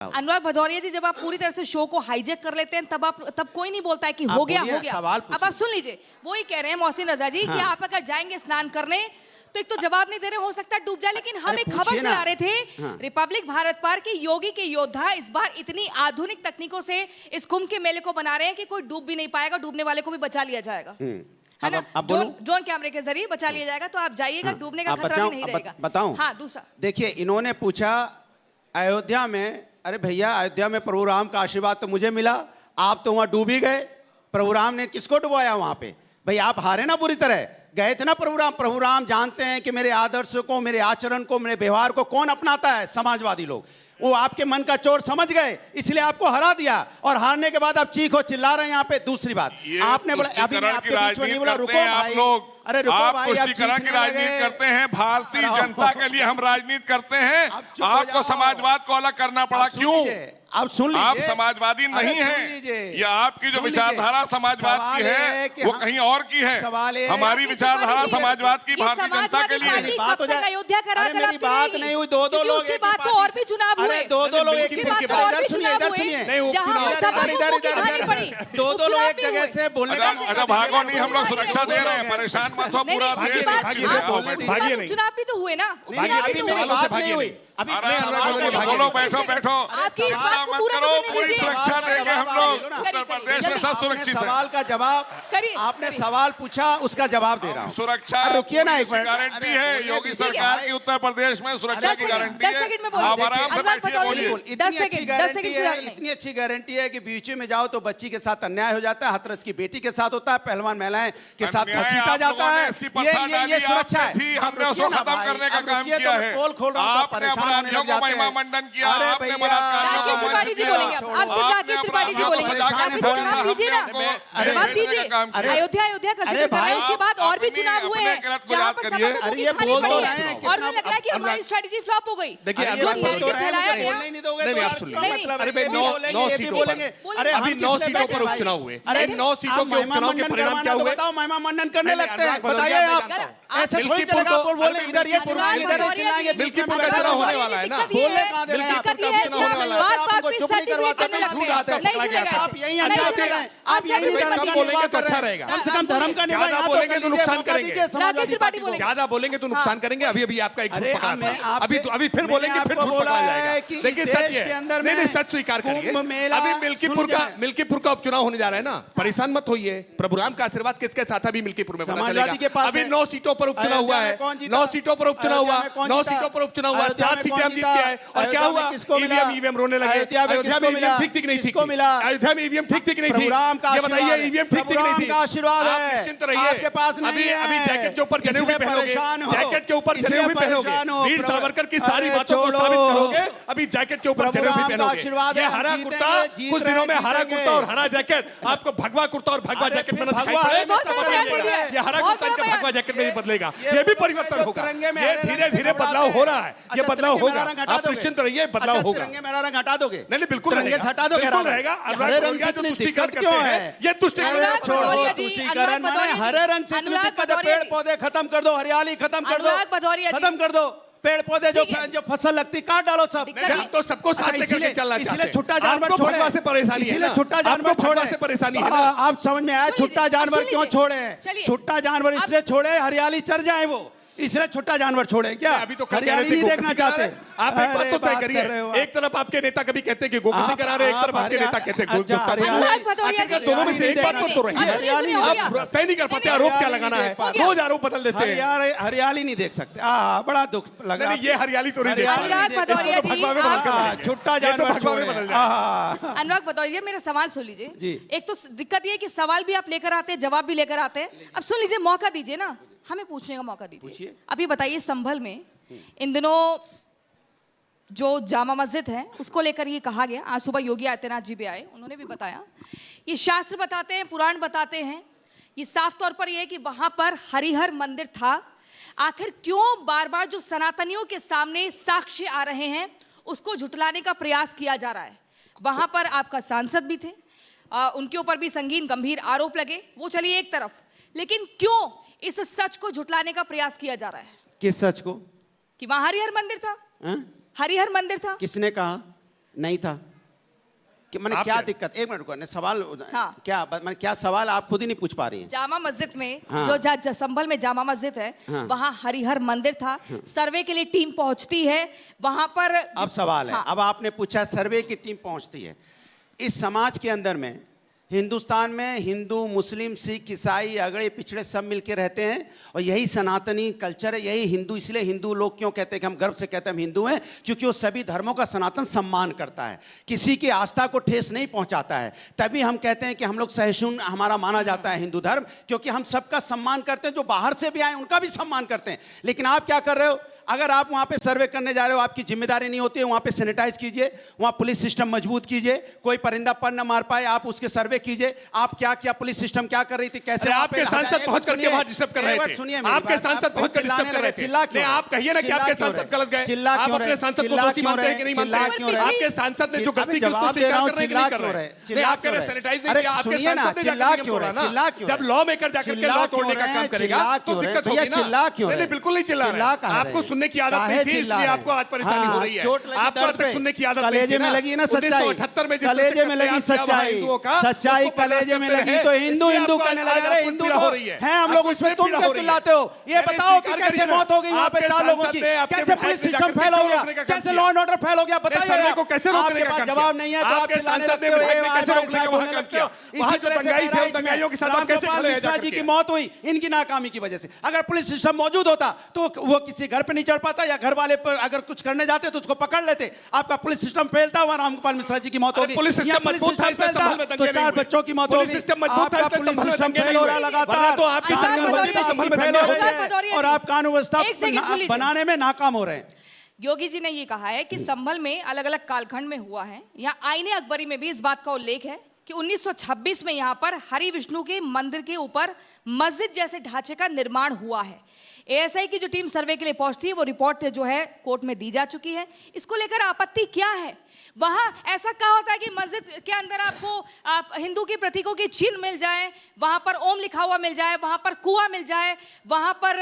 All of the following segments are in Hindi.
अनुराग भदौरिया जी, जब आप पूरी तरह से शो को हाईजैक कर लेते हैं तब कोई नहीं बोलता है कि हो गया। अब आप सुन लीजिए, वो ही कह रहे हैं मोहसिन रजा जी कि आप अगर जाएंगे स्नान करने तो एक तो जवाब नहीं दे रहे, हो सकता है डूब जाए। लेकिन हम एक खबर चला रहे थे रिपब्लिक भारत पर कि योगी के योद्धा इस बार इतनी आधुनिक तकनीकों से इस कुंभ के मेले को बना रहे हैं कि कोई डूब भी नहीं पाएगा, डूबने वाले को भी बचा लिया जाएगा, है ना। ड्रोन कैमरे के जरिए बचा लिया जाएगा, तो आप जाइएगा, डूबने का खतरा भी नहीं रहेगा। बताऊं? हाँ, दूसरा देखिए, इन्होंने पूछा अयोध्या में, अरे भैया अयोध्या में प्रभु राम का आशीर्वाद तो मुझे मिला, आप तो वहां डूब ही गए। प्रभु राम ने किसको डुबाया वहां पे? भाई आप हारे ना, बुरी तरह गए थे ना। प्रभु राम जानते हैं कि मेरे आदर्श को, मेरे आचरण को, मेरे व्यवहार को कौन अपनाता है? समाजवादी लोग। वो आपके मन का चोर समझ गए, इसलिए आपको हरा दिया, और हारने के बाद आप चीखो चिल्ला रहे हैं यहाँ पे। दूसरी बात, आपने बोला अभी मैं आपके बीच में नहीं बोला, रुको भाई, अरे रुको आप भाई, तुष्टीकरण की राजनीति करते हैं। भारतीय जनता के लिए हम राजनीति करते हैं, आपको समाजवाद को अलग करना पड़ा, क्यों? आप सुन लीजिए, आप समाजवादी नहीं हैं, ये आपकी जो विचारधारा समाजवाद की है वो कहीं और की है। हमारी विचारधारा समाजवाद की भारतीय जनता के लिए। बात हो जाए, अयोध्या करा, मेरी बात नहीं हुई, दो लोग एक बात तो और भी चुनाव हुए, दो लोग एक ही, इधर सुनिए, इधर सुनिए, दो लोग एक जगह से बोलने का। अच्छा भागो नहीं, हम लोग सुरक्षा दे रहे हैं, परेशान मत हो, पूरा देश। चुनाव भी तो हुए ना, अभी बोलो, बैठो बैठो, चिंता मत करो, पूरी सुरक्षा देंगे हम लोग। उत्तर प्रदेश में सब सुरक्षित है। सवाल का जवाब आपने सवाल पूछा, उसका जवाब दे रहा हूँ। सुरक्षा रुकिए ना, एक गारंटी है योगी सरकार की, उत्तर प्रदेश में सुरक्षा की गारंटी है। आप आराम से बैठिए, बोलिए। इतनी अच्छी गारंटी है कि बीच में जाओ तो बच्ची के साथ अन्याय हो जाता है, हाथरस की बेटी के साथ होता है, पहलवान महिलाएं के साथ घसीटा जाता है। ये सुरक्षा है, हमने उसको खत्म करने का काम किया है। पोल खोल रहा हूं, आपने अपराधियों को महिमा मंडन किया, आपने बलात्कारियों को त्रिपाठी जी बोलेंगे, आपसे जाके त्रिपाठी जी बोलेंगे, जवाब दीजिए ना, जवाब दीजिए। अयोध्या का जिक्र कर रहे हैं, उसके बाद और भी चुनाव हुए हैं जहां पर सभा को खानी पड़ी है, और मुझे लगता है कि हमारी स्ट्रेटेजी फ्लॉप हो गई। देखिए, फैलाया गया, नहीं आप सुन लीजिए, अरे भाई 9 सीटों पर, अरे अभी 9 सीटों पर उपचुनाव हुए, अरे 9 सीटों के उपचुनाव के परिणाम क्या हुए? बताओ, महिमा मंडन करने लगते हैं, बताइए आप। ऐसे थोड़ी चलेगा, आप बोले इधर ये चुनाव, इधर ये चिल्लाएंगे, मिल्कीपुर का चुनाव होने वाला है ना, बोलने कहां दे रहे हैं आप? आपको चुप नहीं करवाते, झूठ आते हैं, आप यही अंजाम दे रहे हैं, आप यही धर्म का बोलेंगे तो अच्छा रहेगा। कम से कम धर्म का निर्वाह। ज्यादा बोलेंगे तो नुकसान करेंगे, ज्यादा बोलेंगे तो नुकसान करेंगे। अभी आपका एक झूठ पकड़ा था, अभी फिर बोलेंगे, फिर झूठ पकड़ा जाएगा। देखिए सच है, नहीं सच स्वीकार करिए। अभी मिल्कीपुर का उपचुनाव होने जा रहा है ना, परेशान मत होइए। प्रभु राम का आशीर्वाद किसके साथ अभी मिल्कीपुर में पता चलेगा। अभी 9 सीटों पर उपचुनाव हुआ है, 9 सीटों पर उपचुनाव हुआ, 9 सीटों पर उपचुनाव हुआ, 7 सीटें हम जीत के आए। और क्या हुआ? ईवीएम रोने लगे। अयोध्या में ईवीएम ठीक नहीं थी, अयोध्या में ईवीएम ठीक नहीं थी, ये बताइए, ईवीएम ठीक नहीं थी। आशीर्वाद है, निश्चिंत रहिए, आपके पास नहीं है। अभी जैकेट के ऊपर जनेऊ भी पहनोगे, जैकेट के ऊपर जनेऊ भी पहनोगे, वीर सावरकर की सारी बातों को साबित करोगे। अभी जैकेट के ऊपर जनेऊ भी पहनोगे। ये हरा कुर्ता, कुछ दिनों में हरा कुर्ता और हरा जैकेट, आपको भगवा कुर्ता और भगवा जैकेट में दिखाई पड़े। ये हरा कुर्ता इनका भगवा जैकेट में नहीं बदलेगा, ये भी परिवर्तन होगा। ये धीरे धीरे बदलाव हो रहा है, ये बदलाव होगा, आप निश्चिंत रहिए, बदलाव होगा। मेरा रंग हटा दोगे? नहीं बिल्कुल हटा दो, बिल्कुल रहेगा। हरे रंग से तुष्टीकरण करते हैं, ये तुष्टीकरण छोड़ो, तुष्टीकरण माने हरे रंग से दिक्कत है। पेड़ पौधे खत्म कर दो, हरियाली खत्म कर दो, खत्म कर दो। पेड़ पौधे जो फसल लगती काट डालो सब। तो सबको साथ लेकर के चलना चाहिए। इसलिए छुट्टा जानवर छोड़े से परेशानी है, इसलिए छुट्टा जानवर छोड़े से परेशानी है। आप समझ में आया? छुट्टा जानवर क्यों छोड़े? छुट्टा जानवर इसलिए छोड़े, हरियाली चर जाए वो, इसलिए छुट्टा जानवर छोड़े। क्या अभी तो हरियाली नहीं देखना चाहते? आप एक बात तो तय करिए, एक तरफ आपके नेता कभी कहते हैं कि गोकसी करा रहे, एक तरफ आपके नेता कहते हैं दोनों में से एक बात पर तो रहिए। आप तय नहीं कर पाते, आरोप क्या लगाना है, रोज आरोप बदल देते हैं। हरियाली नहीं देख सकते, बड़ा दुख लगा। ये हरियाली तो नहीं देख सकते, छुट्टा जानवर बदल जाए। अनुराग भदौरिया, मेरा सवाल सुन लीजिए। एक तो दिक्कत ये कि सवाल भी आप लेकर आते हैं, जवाब भी लेकर आते हैं। अब सुन लीजिए, मौका दीजिए ना, हमें पूछने का मौका दीजिए। अब ये बताइए, संभल में इन दिनों जो जामा मस्जिद है उसको लेकर ये कहा गया, आज सुबह योगी आदित्यनाथ जी भी आए, उन्होंने भी बताया, ये शास्त्र बताते हैं, पुराण बताते हैं, ये साफ तौर पर ये कि वहां पर हरिहर मंदिर था। आखिर क्यों बार बार जो सनातनियों के सामने साक्ष्य आ रहे हैं उसको झुटलाने का प्रयास किया जा रहा है? वहां पर आपका सांसद भी थे, उनके ऊपर भी संगीन गंभीर आरोप लगे, वो चलिए एक तरफ, लेकिन क्यों इस सच को झुटलाने का प्रयास किया जा रहा है? किस सच को? कि वहां हरिहर मंदिर था। हरिहर मंदिर था, किसने कहा? नहीं था कि मैंने आप क्या कह- दिक्कत, एक मिनट रुको, सवाल हाँ। क्या मैंने क्या सवाल आप खुद ही नहीं पूछ पा रही हैं। जामा मस्जिद में हाँ। जो संभल में जामा मस्जिद है, हाँ। वहाँ हरिहर मंदिर था, सर्वे के लिए टीम पहुंचती है वहां पर। अब सवाल है, हाँ। अब आपने पूछा सर्वे की टीम पहुंचती है। इस समाज के अंदर में हिंदुस्तान में हिंदू, मुस्लिम, सिख, ईसाई, अगड़े पिछड़े सब मिलके रहते हैं और यही सनातनी कल्चर है, यही हिंदू। इसलिए हिंदू लोग क्यों कहते हैं कि हम गर्व से कहते हैं हम हिंदू हैं, क्योंकि वो सभी धर्मों का सनातन सम्मान करता है, किसी की आस्था को ठेस नहीं पहुंचाता है। तभी हम कहते हैं कि हम लोग सहिष्णु हमारा माना जाता है हिंदू धर्म, क्योंकि हम सबका सम्मान करते हैं, जो बाहर से भी आए उनका भी सम्मान करते हैं। लेकिन आप क्या कर रहे हो, अगर आप वहां पे सर्वे करने जा रहे हो, आपकी जिम्मेदारी नहीं होती है, वहां पे सैनिटाइज कीजिए, वहां पुलिस सिस्टम मजबूत कीजिए, कोई परिंदा पर न मार पाए, आप उसके सर्वे कीजिए। आप क्या क्या पुलिस सिस्टम क्या कर रही थी, कैसे आपके सांसद पहुंच करके वहां डिस्टर्ब कर रहे थे, सुनिए आपके सांसद पहुंच कर डिस्टर्ब कर रहे थे। नहीं, आप कहिए ना कि आपके सांसद गलत गए, आप अपने सांसद को दोषी मानते हैं कि नहीं मानते हैं? आपके सांसद ने जो गलती की उसको स्वीकार कर रहे हैं कि नहीं कर रहे हैं? नहीं, आप कह रहे सैनिटाइज नहीं किया, आपके सांसद ने जाकर क्यों बोला ना? जब लॉ मेकर जाकर के लॉ तोड़ने का काम करेगा तो दिक्कत होगी ना। नहीं, बिल्कुल नहीं चिल्ला रहे हैं, आपको सुनने की आदत नहीं थी, इसलिए आपको आज परेशानी हो रही है। आपको आज तक सुनने की आदत नहीं थी कलेजे में लगी ना सच्चाई, 1978 में कलेजे में लगी सच्चाई, सच्चाई कलेजे में लगी तो हिंदू हिंदू कहने लगा। अरे हिंदू हो रही है हम लोग, उसमें तुम क्यों चिल्लाते हो? ये बताओ कि कैसे मौत हो गई वहां पे 4 लोगों की, कैसे पुलिस सिस्टम फेल हो गया, कैसे लॉ एंड ऑर्डर फेल हो गया, बताइए। को कैसे रोकने का काम किया? जवाब नहीं है तो आप आपके चिल्लाने सांसद ने लगते हो, विधायक ने कैसे रोकने का वहां काम किया? वहां जो दंगाई थे, उन दंगाइयों के साथ आप कैसे खड़े हैं मिश्रा जाकर जी के? की मौत हुई इनकी नाकामी की वजह से। अगर पुलिस सिस्टम मौजूद होता तो वो किसी घर पे नहीं चढ़ पाता, या घर वाले पर अगर कुछ करने जाते तो उसको पकड़ लेते। आपका पुलिस सिस्टम फैलता हुआ, रामगोपाल मिश्रा जी की मौत होगी। पुलिस सिस्टम मजबूत था, इसलिए संभल में तो दंगे नहीं 4 हुए। बच्चों की मौत होगी। पुलिस सिस्टम मजबूत था, आपका इसलिए पुलिस संभल में सिस्टम दंगे फेल नहीं हो हुए। रहा है वरना लगातार, तो आपकी आजाद सरकार होती तो संभल में भदौरिया, दंगे हो आजाद गए भदौरिया और आप कानून व्यवस्था एक सेकंड सुन लीजिए। बनाने में नाकाम हो रहे हैं। योगी जी ने ये कहा है कि संभल में अलग अलग कालखंड में हुआ है। यहाँ आईने अकबरी में भी इस बात का उल्लेख है कि 1926 में यहाँ पर हरि विष्णु के मंदिर के ऊपर मस्जिद जैसे ढांचे का निर्माण हुआ है। एएसआई की जो टीम सर्वे के लिए पहुंचती है, वो रिपोर्ट जो है कोर्ट में दी जा चुकी है। इसको लेकर आपत्ति क्या है? वहां ऐसा कहा होता है कि मस्जिद के अंदर आपको हिंदू के प्रतीकों की चिन्ह मिल जाए, वहां पर ओम लिखा हुआ मिल जाए, वहां पर कुआं मिल जाए, वहां पर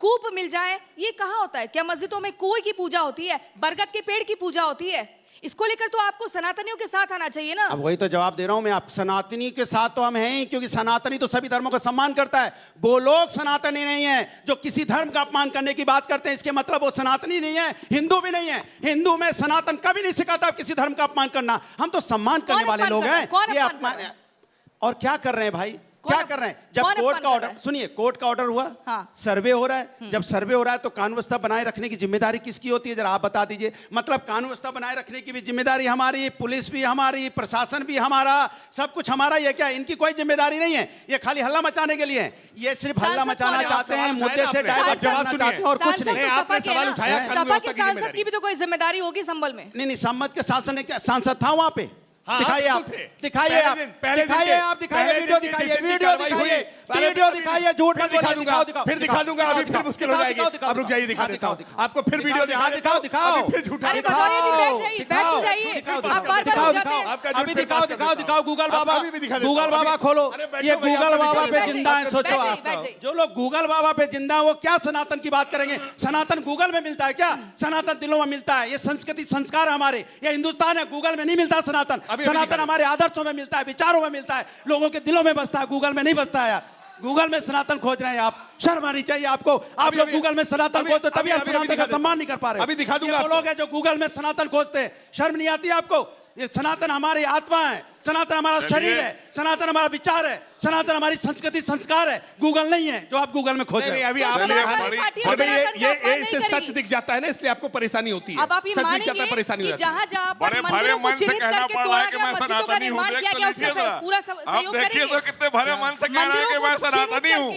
कूप मिल जाए। ये कहाँ होता है? क्या मस्जिदों में कुएं की पूजा होती है, बरगद के पेड़ की पूजा होती है? इसको लेकर तो आपको सनातनियों के साथ आना चाहिए ना। अब वही तो जवाब दे रहा हूं मैं, आप सनातनी के साथ तो हम हैं ही, क्योंकि सनातनी तो सभी धर्मों का सम्मान करता है। वो लोग सनातनी नहीं है जो किसी धर्म का अपमान करने की बात करते हैं, इसके मतलब वो सनातनी नहीं है, हिंदू भी नहीं है। हिंदू में सनातन कभी नहीं सिखाता किसी धर्म का अपमान करना। हम तो सम्मान करने वाले लोग हैं। ये अपमान और क्या कर रहे हैं भाई, क्या कर रहे हैं? जब कोर्ट का ऑर्डर, सुनिए, कोर्ट का ऑर्डर हुआ, हाँ। सर्वे हो रहा है, जब सर्वे हो रहा है तो कानून व्यवस्था बनाए रखने की जिम्मेदारी किसकी होती है, जरा आप बता दीजिए। मतलब कानून व्यवस्था बनाए रखने की भी जिम्मेदारी हमारी, पुलिस भी हमारी, प्रशासन भी हमारा, सब कुछ हमारा ही है क्या? इनकी कोई जिम्मेदारी नहीं है, ये खाली हल्ला मचाने के लिए है। ये सिर्फ हल्ला मचाना चाहते हैं, मुद्दे से डाइवर्ट करना चाहते हैं और कुछ नहीं। आपने सवाल उठाया, सपा के सांसद की भी तो कोई जिम्मेदारी होगी संभल में। नहीं, संमत के सांसद ने क्या, सांसद था वहां पे? दिखाइए आप, दिखाइए आप, पहले दिखाइए आप, दिखाइए वीडियो, दिखाइए वीडियो, दिखाइए वीडियो, दिखाइए। झूठ मत बोलिए, दिखाओ दिखाओ, फिर दिखा दूंगा। अभी फिर मुश्किल हो जाएगी। अब रुक जाइए, दिखा देता हूं आपको। फिर वीडियो दिखाओ, दिखाओ दिखाओ, फिर झूठा अरे भदौरिया जी बैठ जाइए, बैठ जाइए। आप बार-बार हो जाते हैं। अभी दिखाओ दिखाओ दिखाओ। गूगल बाबा, गूगल बाबा खोलो। ये गूगल बाबा पे जिंदा है, सोचो आप। जो लोग गूगल बाबा पे जिंदा है वो क्या सनातन की बात करेंगे? सनातन गूगल में मिलता है क्या? सनातन दिलों में मिलता है। ये संस्कृति संस्कार हमारे, ये हिंदुस्तान है, गूगल में नहीं मिलता सनातन। सनातन हमारे आदर्शों में मिलता है, विचारों में मिलता है, लोगों के दिलों में बसता है, गूगल में नहीं बसता है यार। गूगल में सनातन खोज रहे हैं आप, शर्म आनी चाहिए आपको। आप लोग गूगल में सनातन खोजते, तभी आप सनातन का सम्मान नहीं कर पा रहे। अभी दिखा दूंगा। वो लोग हैं जो गूगल में सनातन खोजते हैं, शर्म नहीं आती आपको? ये सनातन हमारी आत्मा है, सनातन हमारा शरीर है, सनातन हमारा विचार है, सनातन हमारी संस्कृति संस्कार है। गूगल नहीं है जो आप गूगल में खोज रहे हैं। अभी आप ये इससे सच दिख जाता है ना, इसलिए आपको परेशानी होती है। अब आप ये सच दिख जाता है, मानेंगे परेशानी हो कि जाती है। जहां पर मंदिरों को चिन्हित करके तोड़ा गया, मस्जिदों का निर्माण किया गया, उसका पूरा सहयोग करेंगे। तो कितने भरे मन से कह रहे हैं कि मैं सनातनी हूँ।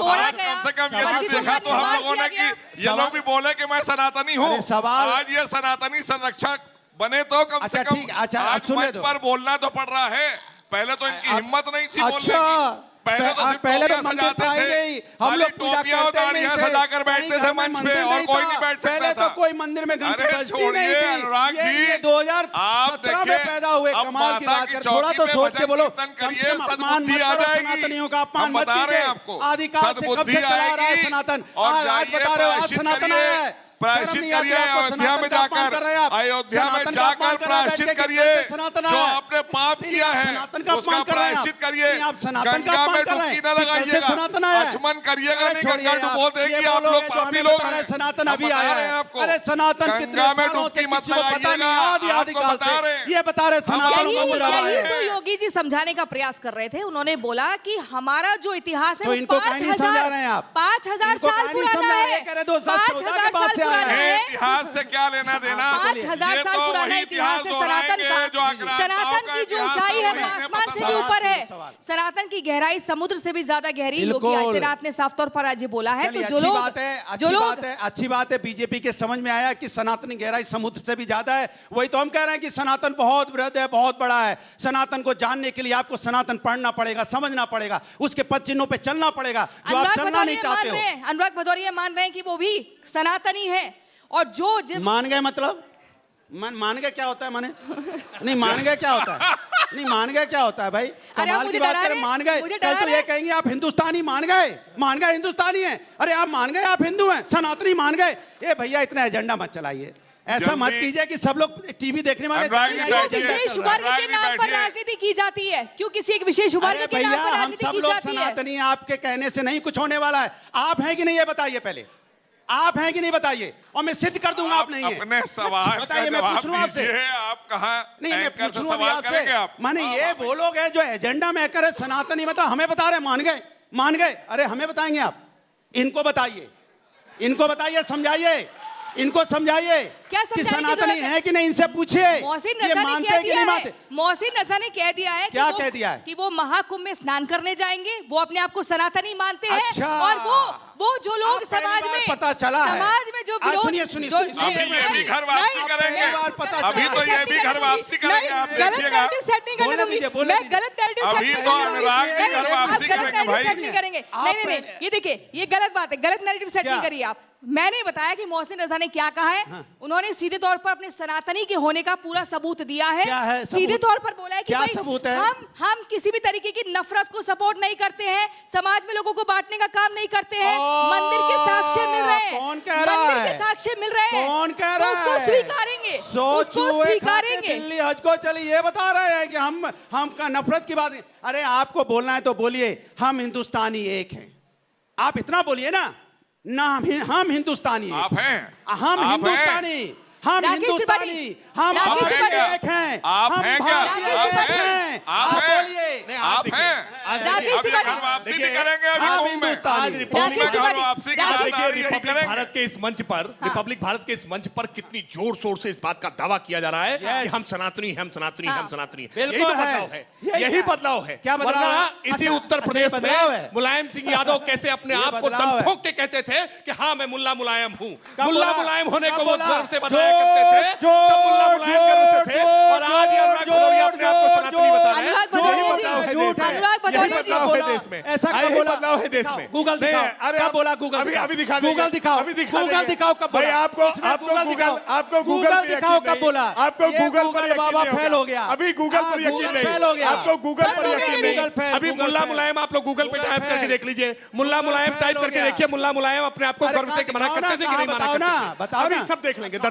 आज कम से कम ये तो देखा तो हम लोगों ने कि ये लोग भी बोले कि मैं सनातनी हूँ। आज ये सनातनी संरक्षक बने तो कम से कम आज मंच पर बोलना तो पड़ रहा है। पहले तो इनकी हिम्मत नहीं थी बोलने की। पहले तो सिर्फ टोपियां सजाते थे, हम लोग टोपियां और दाढ़ियां सजाकर बैठते थे मंच पे, और कोई नहीं बैठ सकता था। तो कोई मंदिर में घंटी अरे बजती नहीं छोड़िए थी। अनुराग जी, 2017 में पैदा हुए, अब कमाल की माता बात की कर, थोड़ा तो चौकी पे सोच के भजन बोलो। कीर्तन कम से करिए, कम अपमान सद्बुद्धि मत आ करो, जाएगी। सनातनियों का अपमान हम मत बता रहे हैं कीजिए। आपको, आदिकाल से कब सद्बुद्धि से चला रहा है आएगी सनातन, और आज जाइए बता रहे हो आज प्रायश्चित सनातन करिए। आया है। प्रायश्चित करिए अयोध्या में जाकर, अयोध्या में जाकर प्रायश्चित करिए, जो आपने पाप किया है उसका प्रायश्चित करिए, गंगा में डुबकी न लगाइएगा, आचमन करिएगा नहीं, गंगा डुबो देगी, आप लोग पापी लोग हैं। सनातन अभी आया है आपको, अरे सनातन गंगा में डुबकी मत लगाइएगा, आपको बता रहे हैं, ये बता रहे सनातन यही तो योगी जी समझाने का प्रयास कर रहे थे। उन्होंने बोला कि हमारा जो इतिहास है वो 5,000 साल पुराना है, 5,000 साल पुराना है। इतिहास से क्या लेना देना, 5,000 साल पुराना इतिहास है सनातन का। सनातन की जो ऊंचाई है वो आसमान से भी ऊपर है, सनातन की गहराई समुद्र से भी ज्यादा गहरी योगी आदित्यनाथ ने साफ तौर पर आज ये बोला है। तो जो लोग अच्छी बात है बीजेपी के समझ में आया कि सनातन गहराई समुद्र से भी ज्यादा है। वही तो हम कह रहे हैं कि सनातन बहुत बृहद है, बहुत बड़ा है। सनातन को जानने के लिए आपको सनातन पढ़ना पड़ेगा, समझना पड़ेगा, उसके पद चिन्हों पे चलना पड़ेगा जो आप चलना नहीं चाहते हो। अनुराग भदौरिया मान रहे हैं कि वो भी सनातनी है। और जो मान गए मतलब मान गए क्या होता है, माने नहीं मान गए क्या होता है, नहीं मान गए क्या होता है भाई, कमाल की बात करें। मान गए कल तो ये कहेंगे आप हिंदुस्तानी मान गए हिंदुस्तानी हैं। अरे आप मान गए आप हिंदू हैं, सनातनी मान गए। ये भैया इतना एजेंडा मत चलाइए, ऐसा मत कीजिए कि सब लोग टीवी देखने वाले विशेष वर्ग के नाम पर राजनीति की जाती है। क्यों किसी एक विशेष वर्ग के नाम पर राजनीति की जाती है? सनातनी आपके कहने से नहीं कुछ होने वाला है। आप हैं कि नहीं ये बताइए, पहले आप हैं कि नहीं बताइए, और मैं सिद्ध कर दूंगा आप नहीं है। अपने सवाल बताइए, मैं पूछ रहा हूं आपसे, आप कहां नहीं मैं पूछ रहा हूं आपसे, माने ये वो लोग हैं जो एजेंडा में करे सनातनी, मतलब हमें बता रहे मान गए। अरे हमें बताएंगे आप, इनको बताइए, समझाइए, इनको समझाइए कि सनातनी है कि नहीं, इनसे पूछिए। ये मानते हैं कि नहीं मानते? मोहसिन रजा ने कह दिया है, क्या कह दिया है? कि वो महाकुंभ में स्नान करने जाएंगे, वो अपने आप को सनातनी मानते हैं। अच्छा, और वो जो लोग समाज में पता चला है, समाज में जो विरोध, सुनिए अभी ये भी घर वापसी करेंगे, अभी तो ये भी घर वापसी करेंगे, आप देखिएगा। गलत अभी तो अनुराग भी घर वापसी करेंगे भाई। नहीं, ये देखिए, ये गलत बात है, गलत नैरेटिव सेट नहीं करिए आप। मैंने बताया कि मोहसिन रजा ने क्या कहा है। हाँ। उन्होंने सीधे तौर पर अपने सनातनी के होने का पूरा सबूत दिया है। क्या है सबूत? सीधे तौर पर बोला है कि क्या सबूत है? हम किसी भी तरीके की नफरत को सपोर्ट नहीं करते हैं, समाज में लोगों को बांटने का काम नहीं करते हैं। मंदिर के साक्ष्य मिल रहे हैं, कौन कह रहा है? मंदिर के साक्ष्य मिल रहे हैं, कौन कह रहा है? उसको स्वीकारेंगे, उसको स्वीकारेंगे। दिल्ली हज को चलिए, ये बता रहे हैं कि हम का नफरत की बात नहीं। अरे आपको बोलना है तो बोलिए, हम हिंदुस्तानी एक हैं, आप इतना बोलिए ना हम हिंदुस्तानी हैं, आप हैं, हम हिंदुस्तानी, हम हिंदुस्तानी, हम भारतीय एक हैं, आप हैं क्या? आप बोलिए, आप हैं, घर वापसी भी करेंगे भारत के इस मंच पर, रिपब्लिक भारत के इस मंच पर कितनी जोर शोर से इस बात का दावा किया जा रहा है कि हम सनातनी, हम सनातनी, हम सनातनी। यही बदलाव है, यही बदलाव है। क्या बदलाव? वरना इसी उत्तर प्रदेश में मुलायम सिंह यादव कैसे अपने आप को दम ठोक के कहते थे कि हाँ मैं मुल्ला मुलायम हूँ। मुल्ला मुलायम होने को वो गर्व से बताया करते थे, तब मुल्ला मुलायम गर्व से थे, और आज अनुराग भदौरिया अपने आप को सनातनी बता रहे हैं। देश में ऐसा क्या बदलाव है देश में? गूगल दिखाओ, क्या बोला गूगल? अभी दिखा, गूगल दिखाओ, गूगल दिखाओ कब बोला? आपको गूगल दिखाओ कब बोला? आपको गूगल पर बाबा फेल हो गया, अभी गूगल पर यकीन नहीं, फेल हो गया, आपको गूगल पर यकीन नहीं। अभी मुल्ला मुलायम आप लोग गूगल पे टाइप करके देख लीजिए, मुल्ला मुलायम टाइप करके देखिए, मुल्ला मुलायम अपने आप को गर्व से मना करते थे कि नहीं मना करते थे, अभी सब देख लेंगे।